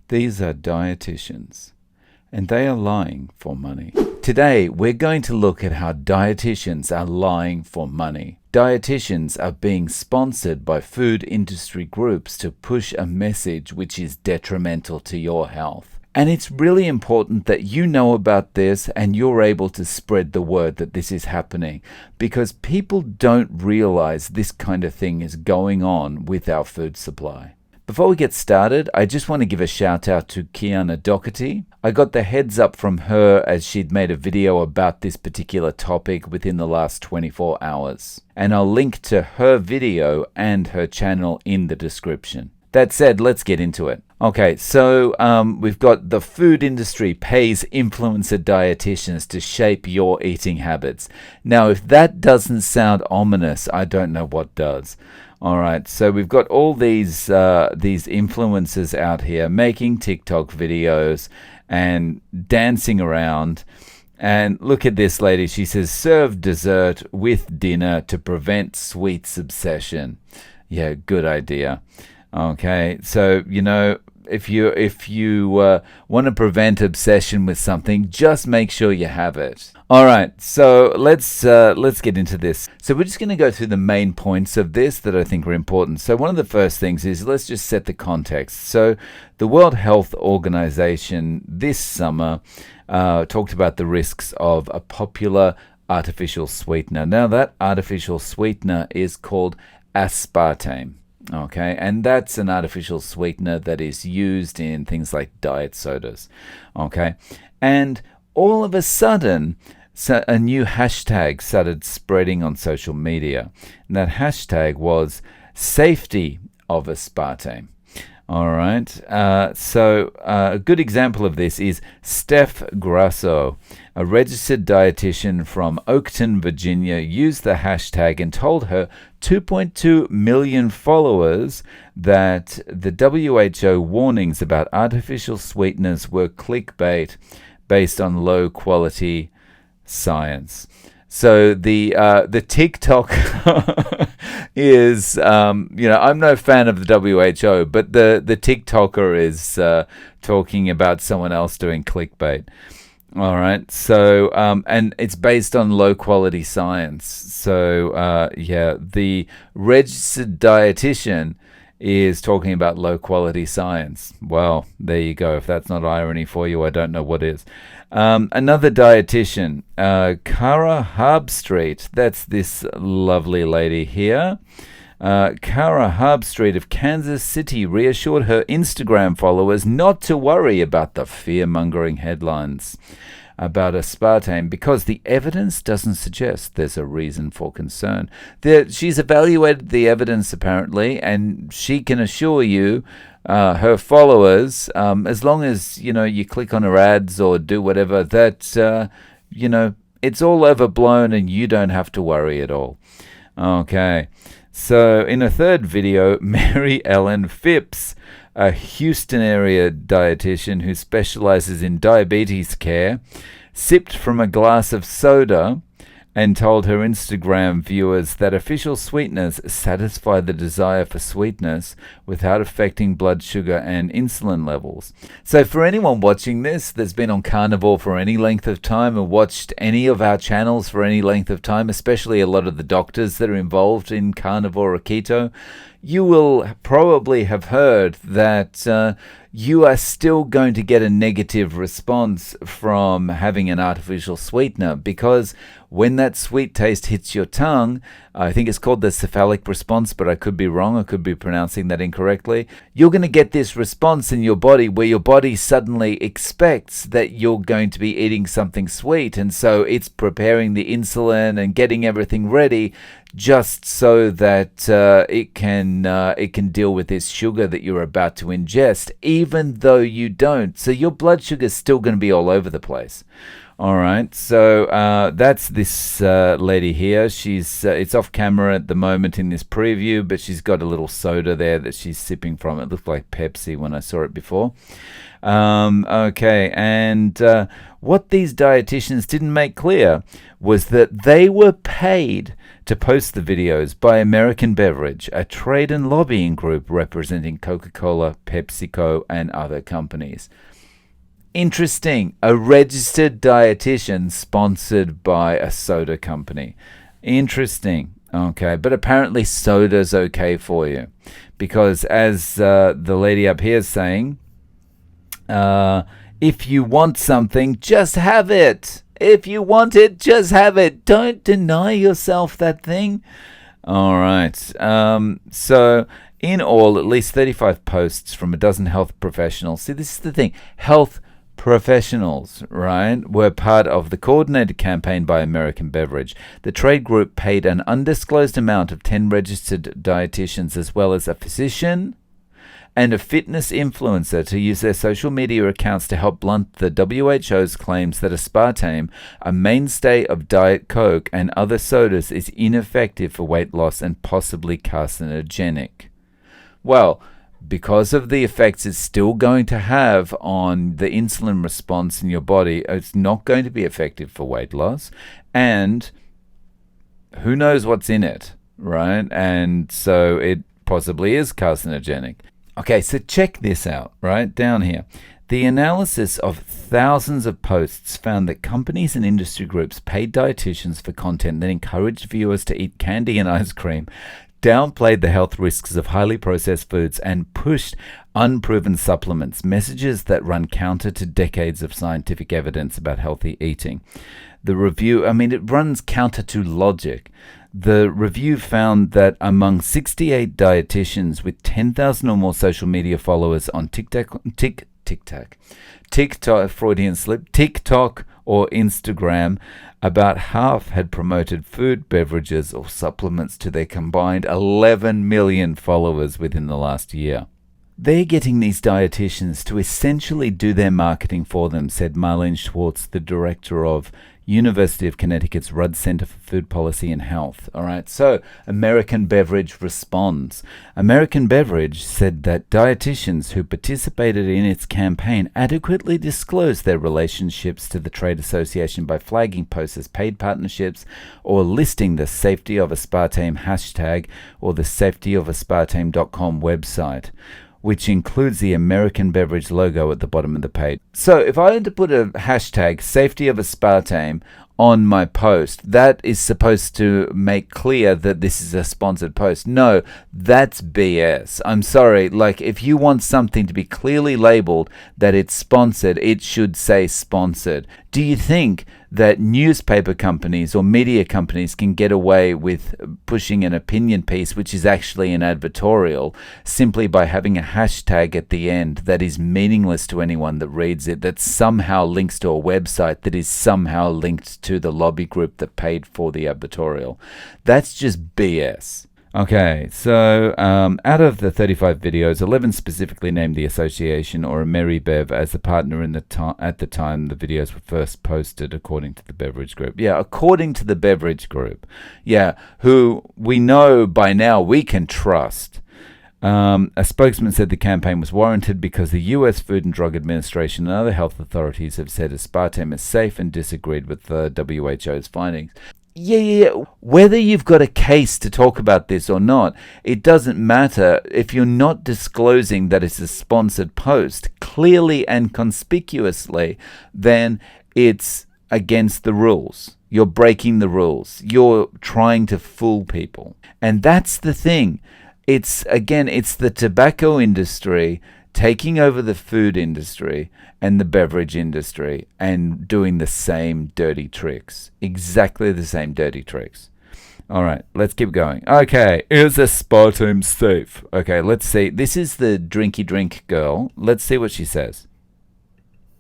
These are dietitians, and they are lying for money. Today, we're going to look at how dietitians are lying for money. Dietitians are being sponsored by food industry groups to push a message which is detrimental to your health. And it's really important that you know about this and you're able to spread the word that this is happening, because people don't realize this kind of thing is going on with our food supply. Before we get started, I just want to give a shout out to Kiana Doherty. I got the heads up from her as she'd made a video about this particular topic within the last 24 hours. And I'll link to her video and her channel in the description. That said, let's get into it. Okay, so we've got the food industry pays influencer dietitians to shape your eating habits. Now, if that doesn't sound ominous, I don't know what does. All right, so we've got all these influencers out here making TikTok videos and dancing around. And look at this lady. She says, serve dessert with dinner to prevent sweets obsession. Yeah, good idea. Okay, so, you know, if you want to prevent obsession with something, just make sure you have it. All right, so let's get into this. So we're just going to go through the main points of this that I think are important. So one of the first things is, let's just set the context. So the World Health Organization this summer talked about the risks of a popular artificial sweetener. Now, that artificial sweetener is called aspartame. Okay, and that's an artificial sweetener that is used in things like diet sodas. Okay, and all of a sudden, a new hashtag started spreading on social media. And that hashtag was safety of aspartame. All right, so a good example of this is Steph Grasso, a registered dietitian from Oakton, Virginia, used the hashtag and told her 2.2 million followers that the WHO warnings about artificial sweeteners were clickbait based on low quality science. So the TikTok is, I'm no fan of the WHO, but the TikToker is talking about someone else doing clickbait. All right. So, and it's based on low quality science. So, the registered dietitian is talking about low quality science. Well, there you go. If that's not irony for you, I don't know what is. Another dietitian, Cara Harbstreet. That's this lovely lady here. Cara Harbstreet of Kansas City reassured her Instagram followers not to worry about the fear-mongering headlines about aspartame because the evidence doesn't suggest there's a reason for concern. She's evaluated the evidence apparently, and she can assure you, her followers, as long as you click on her ads or do whatever, that it's all overblown and you don't have to worry at all. Okay. So in a third video, Mary Ellen Phipps, a Houston area dietitian who specializes in diabetes care, sipped from a glass of soda and told her Instagram viewers that artificial sweeteners satisfy the desire for sweetness without affecting blood sugar and insulin levels. So for anyone watching this that's been on carnivore for any length of time or watched any of our channels for any length of time, especially a lot of the doctors that are involved in carnivore or keto, you will probably have heard that you are still going to get a negative response from having an artificial sweetener, because when that sweet taste hits your tongue, I think it's called the cephalic response, but I could be wrong. I could be pronouncing that incorrectly. You're going to get this response in your body where your body suddenly expects that you're going to be eating something sweet. And so it's preparing the insulin and getting everything ready just so that it can deal with this sugar that you're about to ingest, even though you don't. So your blood sugar is still going to be all over the place. All right, so that's this lady here. She's it's off camera at the moment in this preview, but she's got a little soda there that she's sipping from. It looked like Pepsi when I saw it before. Okay, and what these dietitians didn't make clear was that they were paid to post the videos by American Beverage, a trade and lobbying group representing Coca-Cola, PepsiCo, and other companies. Interesting. A registered dietitian sponsored by a soda company. Interesting. Okay, but apparently soda's okay for you. Because as the lady up here is saying, if you want something, just have it. If you want it, just have it. Don't deny yourself that thing. All right. So in all, at least 35 posts from a dozen health professionals. See, this is the thing. Health professionals, right, were part of the coordinated campaign by American Beverage. The trade group paid an undisclosed amount of 10 registered dietitians as well as a physician and a fitness influencer to use their social media accounts to help blunt the WHO's claims that aspartame, a mainstay of Diet Coke and other sodas, is ineffective for weight loss and possibly carcinogenic. Well, because of the effects it's still going to have on the insulin response in your body, it's not going to be effective for weight loss. And who knows what's in it, right? And so it possibly is carcinogenic. Okay, so check this out, right down here. The analysis of thousands of posts found that companies and industry groups paid dietitians for content that encouraged viewers to eat candy and ice cream, downplayed the health risks of highly processed foods, and pushed unproven supplements, messages that run counter to decades of scientific evidence about healthy eating. The review, it runs counter to logic. The review found that among 68 dietitians with 10,000 or more social media followers on TikTok, Freudian slip, TikTok or Instagram, about half had promoted food, beverages, or supplements to their combined 11 million followers within the last year. They're getting these dietitians to essentially do their marketing for them, said Marlene Schwartz, the director of University of Connecticut's Rudd Center for Food Policy and Health. All right, so American Beverage responds. American Beverage said that dietitians who participated in its campaign adequately disclosed their relationships to the trade association by flagging posts as paid partnerships or listing the safety of aspartame hashtag or the safetyofaspartame.com website, which includes the American Beverage logo at the bottom of the page. So if I had to put a hashtag safety of aspartame on my post, that is supposed to make clear that this is a sponsored post. No, that's BS. I'm sorry. Like, if you want something to be clearly labeled that it's sponsored, it should say sponsored. Do you think that newspaper companies or media companies can get away with pushing an opinion piece, which is actually an advertorial, simply by having a hashtag at the end that is meaningless to anyone that reads it, that somehow links to a website that is somehow linked to the lobby group that paid for the advertorial? That's just BS. Okay, so out of the 35 videos, 11 specifically named the association or AmeriBev as the partner at the time the videos were first posted, according to the beverage group. Yeah, according to the beverage group. Yeah, who we know by now we can trust. A spokesman said the campaign was warranted because the U.S. Food and Drug Administration and other health authorities have said aspartame is safe and disagreed with the WHO's findings. Yeah. Whether you've got a case to talk about this or not, it doesn't matter. If you're not disclosing that it's a sponsored post clearly and conspicuously, then it's against the rules. You're breaking the rules. You're trying to fool people. And that's the thing. It's the tobacco industry taking over the food industry and the beverage industry and doing the same dirty tricks. Exactly the same dirty tricks. All right, let's keep going. Okay, is aspartame safe? Okay, let's see. This is the drinky drink girl. Let's see what she says.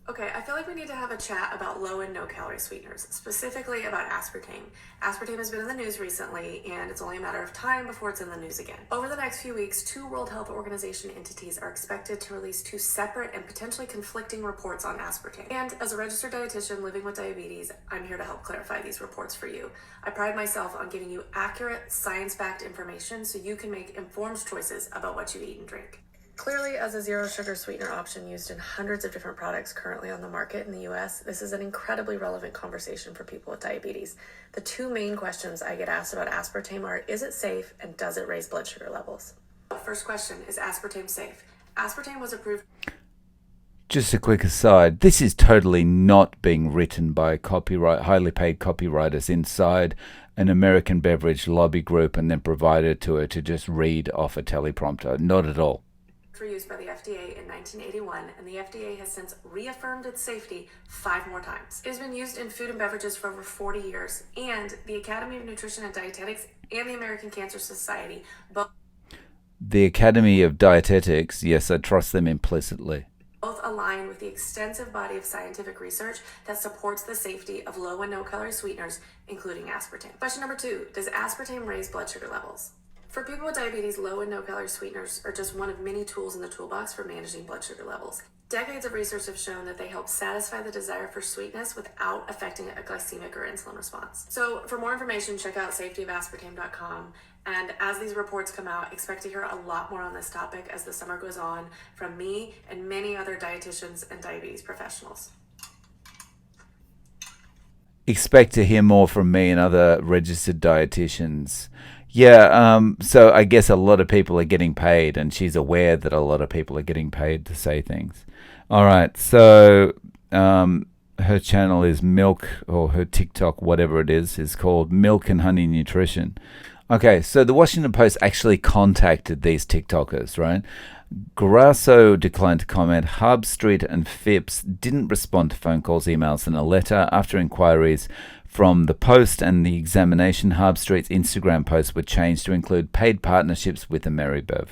Okay, I feel like we need to have a chat about low and no calorie sweeteners, specifically about aspartame. Aspartame has been in the news recently, and it's only a matter of time before it's in the news again. Over the next few weeks, 2 World Health Organization entities are expected to release 2 separate and potentially conflicting reports on aspartame. And as a registered dietitian living with diabetes, I'm here to help clarify these reports for you. I pride myself on giving you accurate, science-backed information so you can make informed choices about what you eat and drink. Clearly, as a zero sugar sweetener option used in hundreds of different products currently on the market in the US, this is an incredibly relevant conversation for people with diabetes. The two main questions I get asked about aspartame are, is it safe and does it raise blood sugar levels? First question, is aspartame safe? Aspartame was approved. Just a quick aside, this is totally not being written by highly paid copywriters inside an American beverage lobby group and then provided to her to just read off a teleprompter. Not at all. For use by the FDA in 1981, and the FDA has since reaffirmed its safety 5 more times. It has been used in food and beverages for over 40 years, and the Academy of Nutrition and Dietetics and the American Cancer Society both... The Academy of Dietetics, yes, I trust them implicitly. Both align with the extensive body of scientific research that supports the safety of low and no calorie sweeteners, including aspartame. Question number 2, does aspartame raise blood sugar levels? For people with diabetes, low and no calorie sweeteners are just one of many tools in the toolbox for managing blood sugar levels. Decades of research have shown that they help satisfy the desire for sweetness without affecting a glycemic or insulin response. So for more information, check out safetyofaspartame.com. And as these reports come out, expect to hear a lot more on this topic as the summer goes on from me and many other dietitians and diabetes professionals. Expect to hear more from me and other registered dietitians. Yeah, so I guess a lot of people are getting paid, and she's aware that a lot of people are getting paid to say things. All right, so her channel is Milk, or her TikTok, whatever it is called Milk and Honey Nutrition. Okay, so the Washington Post actually contacted these TikTokers, right? Grasso declined to comment. Hub Street and Phipps didn't respond to phone calls, emails, and a letter. After inquiries from the Post and the Examination, Hub Street's Instagram posts were changed to include paid partnerships with Ameribev.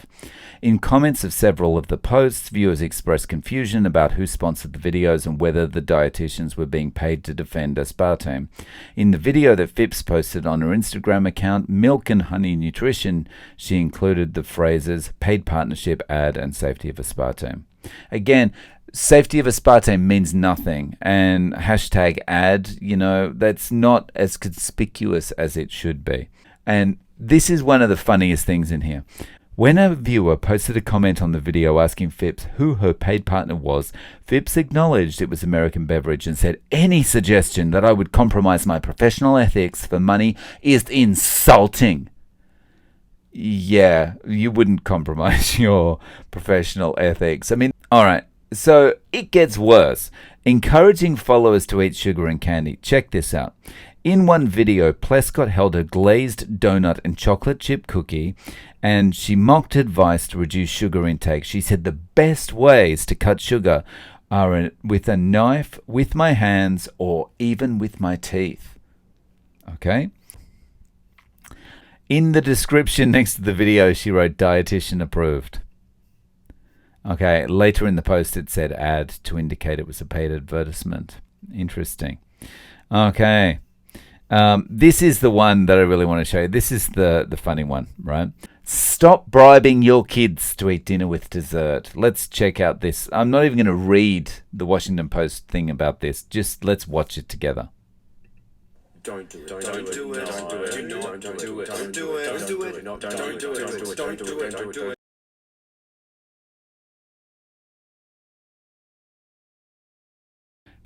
In comments of several of the posts, viewers expressed confusion about who sponsored the videos and whether the dietitians were being paid to defend aspartame. In the video that Phipps posted on her Instagram account, Milk and Honey Nutrition, she included the phrases paid partnership, ad, and safety of aspartame. Again, safety of aspartame means nothing, and hashtag ad, that's not as conspicuous as it should be. And this is one of the funniest things in here. When a viewer posted a comment on the video asking Phipps who her paid partner was, Phipps acknowledged it was American Beverage and said, any suggestion that I would compromise my professional ethics for money is insulting. Yeah, you wouldn't compromise your professional ethics. I mean, all right. So it gets worse. Encouraging followers to eat sugar and candy. Check this out. In one video, Plescott held a glazed donut and chocolate chip cookie, and she mocked advice to reduce sugar intake. She said the best ways to cut sugar are with a knife, with my hands, or even with my teeth. Okay? In the description next to the video, she wrote dietitian approved. Okay, later in the post it said ad to indicate it was a paid advertisement. Interesting. Okay. This is the one that I really want to show you. This is the funny one, right? Stop bribing your kids to eat dinner with dessert. Let's check out this. I'm not even going to read the Washington Post thing about this. Just let's watch it together. Don't do it. Don't do it. Don't do it. Don't do it. Don't do it. Don't do it. Don't do it. Don't do it. Don't do it. Don't do it.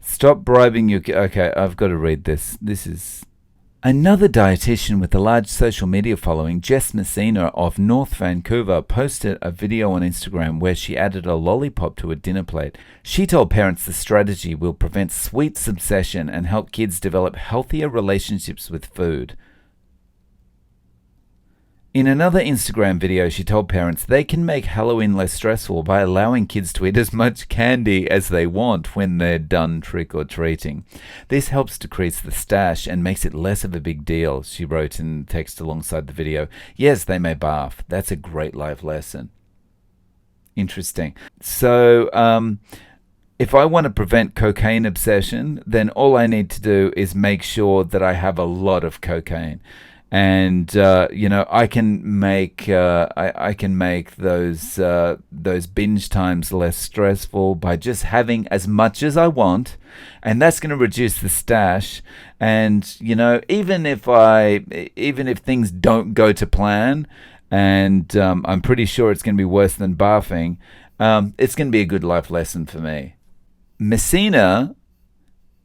Stop bribing your kids. Okay, I've got to read this. This is... Another dietitian with a large social media following, Jess Messina of North Vancouver, posted a video on Instagram where she added a lollipop to a dinner plate. She told parents the strategy will prevent sweets obsession and help kids develop healthier relationships with food. In another Instagram video, she told parents they can make Halloween less stressful by allowing kids to eat as much candy as they want when they're done trick-or-treating. This helps decrease the stash and makes it less of a big deal, she wrote in text alongside the video. Yes, they may barf. That's a great life lesson. Interesting. So, if I want to prevent cocaine obsession, then all I need to do is make sure that I have a lot of cocaine. And I can make those binge times less stressful by just having as much as I want, and that's going to reduce the stash. And even if things don't go to plan, and I'm pretty sure it's going to be worse than barfing. It's going to be a good life lesson for me. Messina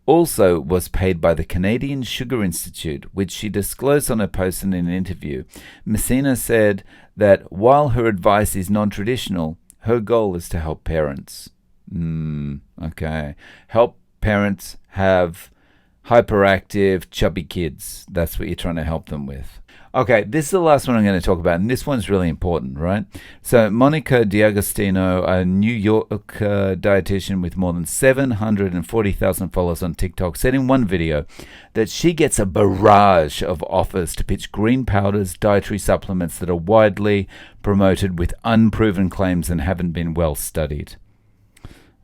also was paid by the Canadian Sugar Institute, which she disclosed on her post in an interview. Messina said that while her advice is non-traditional, her goal is to help parents. Okay. Help parents have hyperactive, chubby kids. That's what you're trying to help them with. Okay, this is the last one I'm going to talk about, and this one's really important, right? So Monica D'Agostino, a New York dietitian with more than 740,000 followers on TikTok, said in one video that she gets a barrage of offers to pitch green powders, dietary supplements that are widely promoted with unproven claims and haven't been well studied.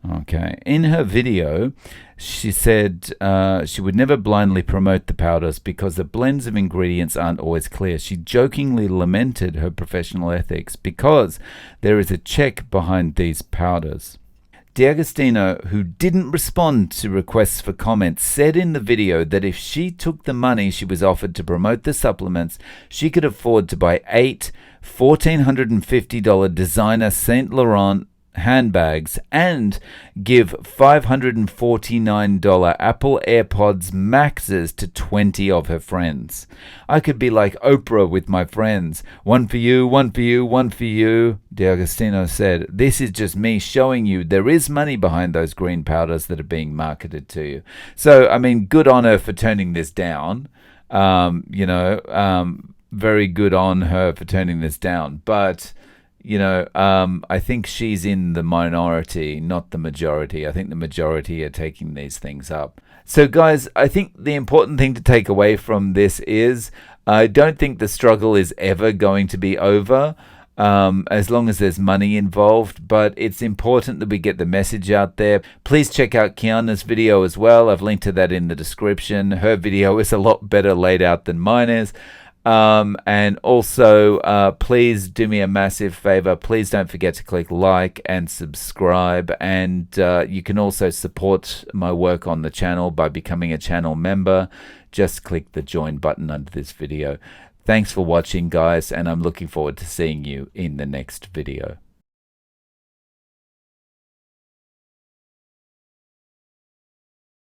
Okay. In her video, she said she would never blindly promote the powders because the blends of ingredients aren't always clear. She jokingly lamented her professional ethics because there is a check behind these powders. D'Agostino, who didn't respond to requests for comments, said in the video that if she took the money she was offered to promote the supplements, she could afford to buy 8 $1,450 designer Saint Laurent handbags and give $549 Apple AirPods Maxes to 20 of her friends. I could be like Oprah with my friends. One for you, one for you, one for you, D'Agostino said. This is just me showing you there is money behind those green powders that are being marketed to you. So, I mean, good on her for turning this down. Very good on her for turning this down. But I think she's in the minority, not the majority. I think the majority are taking these things up. So, guys, I think the important thing to take away from this is I don't think the struggle is ever going to be over as long as there's money involved. But it's important that we get the message out there. Please check out Kiana's video as well. I've linked to that in the description. Her video is a lot better laid out than mine is. And also, please do me a massive favor. Please don't forget to click like and subscribe. And you can also support my work on the channel by becoming a channel member. Just click the join button under this video. Thanks for watching, guys, and I'm looking forward to seeing you in the next video.